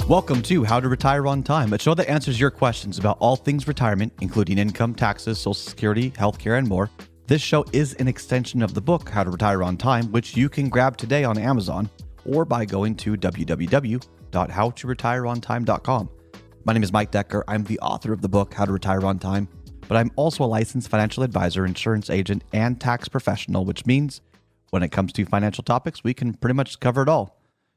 Welcome to How to Retire on Time, a show that answers your questions about all things retirement, including income, taxes, Social Security, healthcare, and more. This show is an extension of the book, How to Retire on Time, which you can grab today on Amazon or by going to www.howtoretireontime.com. My name is Mike Decker. I'm the author of the book, How to Retire on Time, but I'm also a licensed financial advisor, insurance agent, and tax professional, which means when it comes to financial topics, we can pretty much cover it all.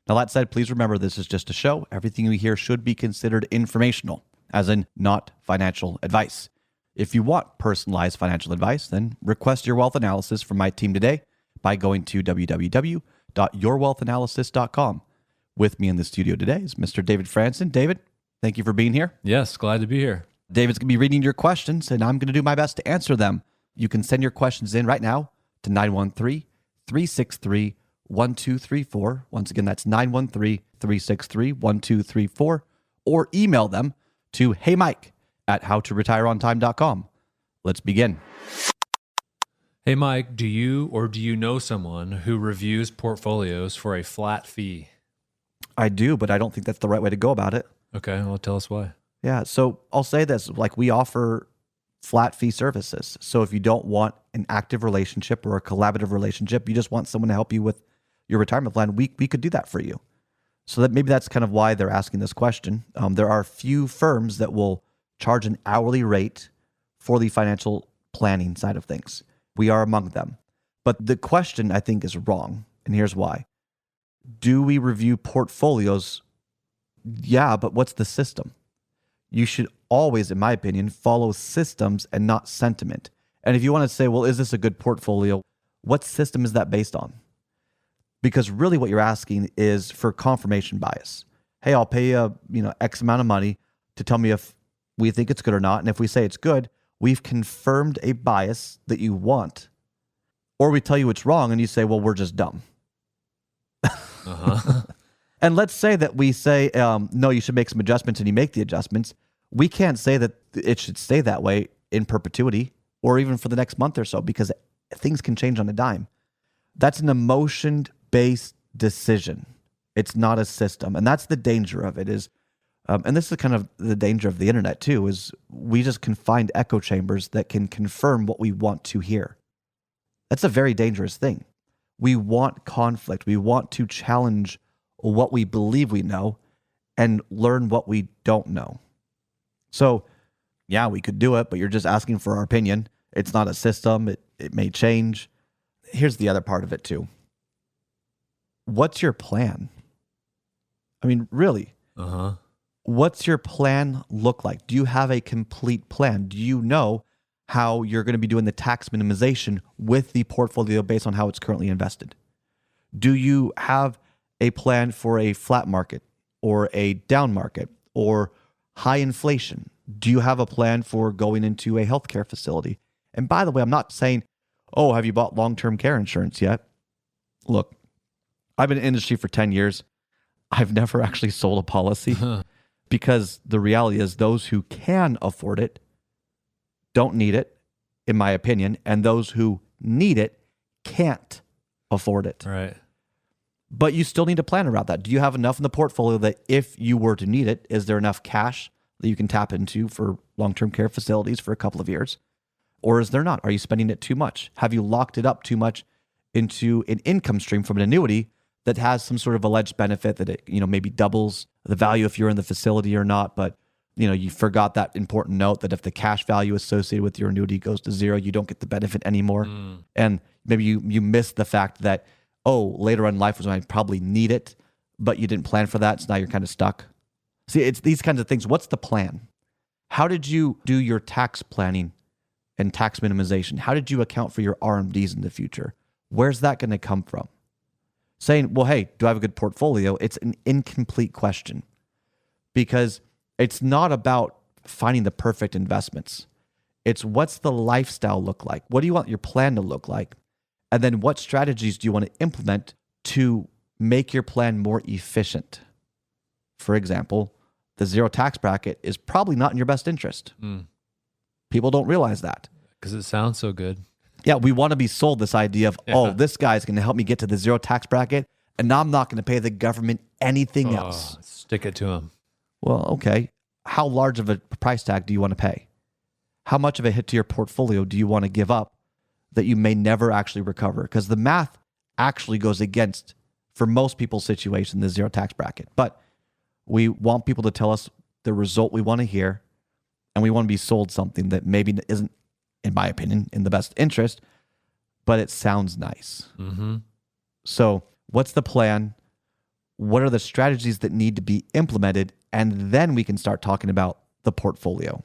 Now, that said, please remember this is just a show. Everything you hear should be considered informational, as in not financial advice. If you want personalized financial advice, then request your wealth analysis from my team today by going to www.yourwealthanalysis.com. With me in the studio today is Mr. David Franson. David, thank you for being here. Yes, glad to be here. David's going to be reading your questions, and I'm going to do my best to answer them. You can send your questions in right now to 913-363-1234. Once again, that's 913-363-1234, or email them to heymike@howtoretireontime.com. Let's begin. Hey, Mike, do you know someone who reviews portfolios for a flat fee? I do, but I don't think that's the right way to go about it. Okay, well, tell us why. Yeah, so I'll say this, like we offer flat fee services. So if you don't want an active relationship or a collaborative relationship, you just want someone to help you with your retirement plan, we could do that for you. So that maybe that's kind of why they're asking this question. There are a few firms that will charge an hourly rate for the financial planning side of things. We are among them. But the question, I think, is wrong. And here's why. Do we review portfolios? Yeah, but what's the system? You should always, in my opinion, follow systems and not sentiment. And if you want to say, well, is this a good portfolio? What system is that based on? Because really what you're asking is for confirmation bias. Hey, I'll pay you, X amount of money to tell me if we think it's good or not. And if we say it's good, we've confirmed a bias that you want. Or we tell you it's wrong and you say, well, we're just dumb. And let's say that we say, no, you should make some adjustments, and you make the adjustments. We can't say that it should stay that way in perpetuity or even for the next month or so, because things can change on a dime. That's an emotion-based decision. It's not a system. And that's the danger of it is, and this is kind of the danger of the internet too, is we just can find echo chambers that can confirm what we want to hear. That's a very dangerous thing. We want conflict. We want to challenge what we believe we know and learn what we don't know. So yeah, we could do it, but you're just asking for our opinion. It's not a system. It may change. Here's the other part of it too. What's your plan? I mean, really, what's your plan look like? Do you have a complete plan? Do you know how you're going to be doing the tax minimization with the portfolio based on how it's currently invested? Do you have a plan for a flat market or a down market or high inflation? Do you have a plan for going into a healthcare facility? And by the way, I'm not saying, oh, have you bought long-term care insurance yet? Look, I've been in the industry for 10 years. I've never actually sold a policy because the reality is those who can afford it don't need it, in my opinion, and those who need it can't afford it. Right. But you still need to plan around that. Do you have enough in the portfolio that if you were to need it, is there enough cash that you can tap into for long-term care facilities for a couple of years? Or is there not? Are you spending it too much? Have you locked it up too much into an income stream from an annuity that has some sort of alleged benefit that it, maybe doubles the value if you're in the facility or not, but you forgot that important note that if the cash value associated with your annuity goes to zero, you don't get the benefit anymore. And maybe you missed the fact that, later on in life was when I probably need it, but you didn't plan for that, so now you're kind of stuck. See, it's these kinds of things. What's the plan? How did you do your tax planning and tax minimization? How did you account for your RMDs in the future? Where's that going to come from? Saying, well, hey, do I have a good portfolio? It's an incomplete question because it's not about finding the perfect investments. It's what's the lifestyle look like? What do you want your plan to look like? And then what strategies do you want to implement to make your plan more efficient? For example, the zero tax bracket is probably not in your best interest. People don't realize that. Because it sounds so good. Yeah, we want to be sold this idea of, this guy's going to help me get to the zero tax bracket, and now I'm not going to pay the government anything else. Stick it to him. Well, okay. How large of a price tag do you want to pay? How much of a hit to your portfolio do you want to give up that you may never actually recover? Because the math actually goes against, for most people's situation, the zero tax bracket. But we want people to tell us the result we want to hear, and we want to be sold something that maybe isn't, in my opinion, in the best interest, but it sounds nice. Mm-hmm. So what's the plan? What are the strategies that need to be implemented? And then we can start talking about the portfolio.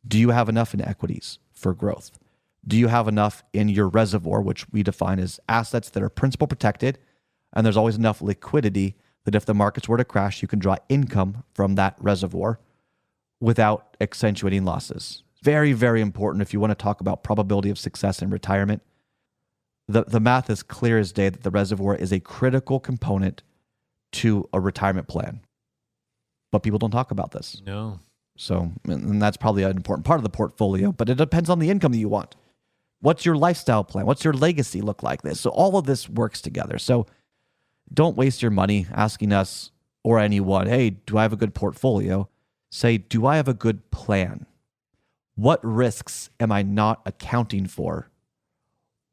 Do you have enough in equities for growth? Do you have enough in your reservoir, which we define as assets that are principal protected, and there's always enough liquidity that if the markets were to crash, you can draw income from that reservoir without accentuating losses? Very, very important if you want to talk about probability of success in retirement. The math is clear as day that the reservoir is a critical component to a retirement plan. But people don't talk about this. No. So, and that's probably an important part of the portfolio, but it depends on the income that you want. What's your lifestyle plan? What's your legacy look like this? So all of this works together. So don't waste your money asking us or anyone, hey, do I have a good portfolio? Say, do I have a good plan? What risks am I not accounting for?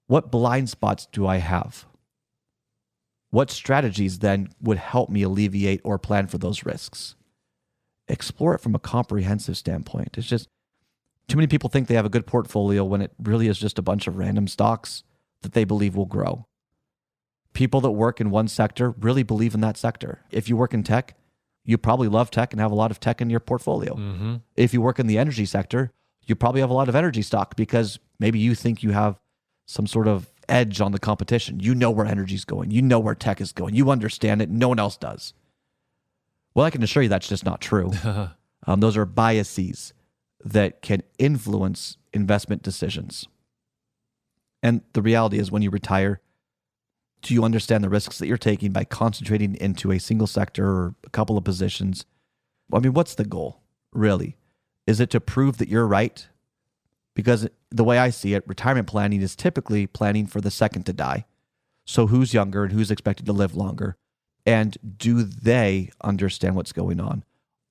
What blind spots do I have? What strategies then would help me alleviate or plan for those risks? Explore it from a comprehensive standpoint. It's just too many people think they have a good portfolio when it really is just a bunch of random stocks that they believe will grow. People that work in one sector really believe in that sector. If you work in tech, you probably love tech and have a lot of tech in your portfolio. Mm-hmm. If you work in the energy sector, you probably have a lot of energy stock because maybe you think you have some sort of edge on the competition. You know where energy is going. You know where tech is going. You understand it. No one else does. Well, I can assure you that's just not true. Those are biases that can influence investment decisions. And the reality is when you retire, do you understand the risks that you're taking by concentrating into a single sector or a couple of positions? I mean, what's the goal, really? Is it to prove that you're right? Because the way I see it, retirement planning is typically planning for the second to die. So who's younger and who's expected to live longer? And do they understand what's going on?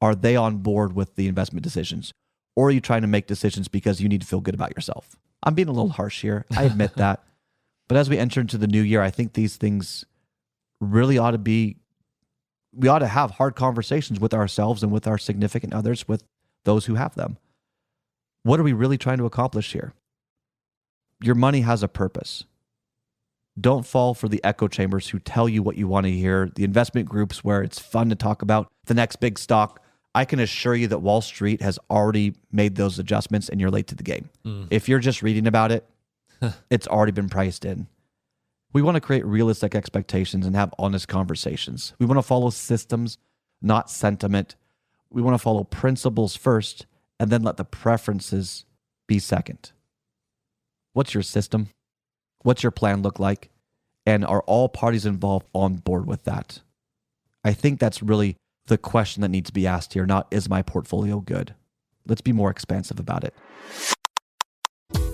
Are they on board with the investment decisions? Or are you trying to make decisions because you need to feel good about yourself? I'm being a little harsh here. I admit that. But as we enter into the new year, I think these things really ought to be, we ought to have hard conversations with ourselves and with our significant others, with those who have them. What are we really trying to accomplish here? Your money has a purpose. Don't fall for the echo chambers who tell you what you want to hear, the investment groups where it's fun to talk about the next big stock. I can assure you that Wall Street has already made those adjustments and you're late to the game. If you're just reading about it, it's already been priced in. We want to create realistic expectations and have honest conversations. We want to follow systems, not sentiment. We want to follow principles first and then let the preferences be second. What's your system? What's your plan look like? And are all parties involved on board with that? I think that's really the question that needs to be asked here, not is my portfolio good? Let's be more expansive about it.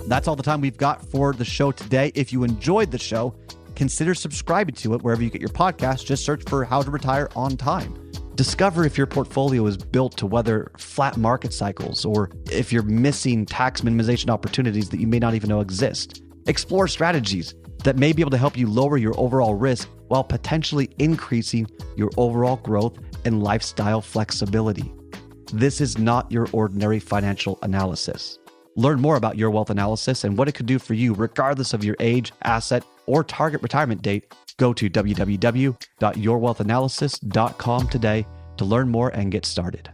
That's all the time we've got for the show today. If you enjoyed the show, consider subscribing to it wherever you get your podcast. Just search for How to Retire on Time. Discover if your portfolio is built to weather flat market cycles or if you're missing tax minimization opportunities that you may not even know exist. Explore strategies that may be able to help you lower your overall risk while potentially increasing your overall growth and lifestyle flexibility. This is not your ordinary financial analysis. Learn more about Your Wealth Analysis and what it could do for you regardless of your age, asset, or target retirement date. Go to www.yourwealthanalysis.com today to learn more and get started.